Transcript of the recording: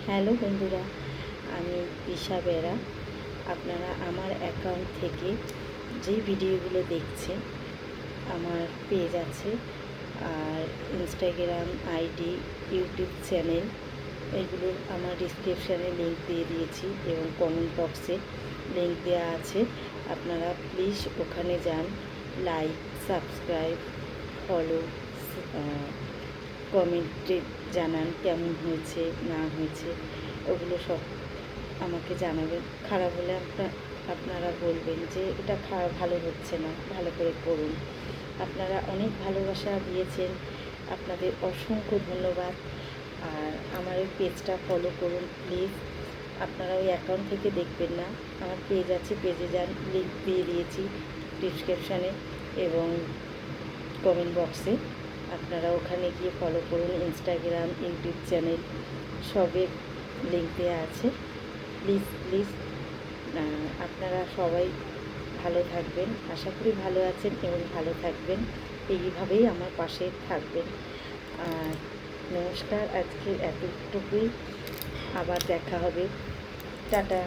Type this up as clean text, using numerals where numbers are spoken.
Hello বন্ধুরা, আমি ঈশা বেরা। আপনারা আমার অ্যাকাউন্ট থেকে যে ভিডিওগুলো দেখছেন, আমার পেজ আছে আর ইনস্টাগ্রাম আইডি, ইউটিউব চ্যানেল, এগুলো আমার ডিসক্রিপশানে লিঙ্ক দিয়ে দিয়েছি এবং কমেন্ট বক্সে লিঙ্ক দেওয়া আছে। আপনারা প্লিজ ওখানে যান, লাইক, সাবস্ক্রাইব, ফলো, কমেন্টে জানান কেমন হয়েছে না হয়েছে, ওগুলো সব আমাকে জানাবেন। খারাপ হলে আপনারা বলবেন যে এটা ভালো হচ্ছে না, ভালো করে করুন। আপনারা অনেক ভালোবাসা দিয়েছেন, আপনাদের অসংখ্য ধন্যবাদ। আর আমার ওই পেজটা ফলো করুন প্লিজ। আপনারা ওই অ্যাকাউন্ট থেকে দেখবেন না, আমার পেজ আছে, পেজে যান, লিঙ্ক দিয়ে দিয়েছি ডিসক্রিপশানে এবং কমেন্ট বক্সে। আপনারা ওখানে গিয়ে ফলো করুন। ইনস্টাগ্রাম, ইউটিউব চ্যানেল সবের লিঙ্ক দেওয়া আছে। প্লিজ প্লিজ আপনারা সবাই ভালো থাকবেন, আশা করি ভালো আছেন এবং ভালো থাকবেন, এইভাবেই আমার পাশে থাকবেন। আর নমস্কার, আজকে এতটুকুই, আবার দেখা হবে, টাটা।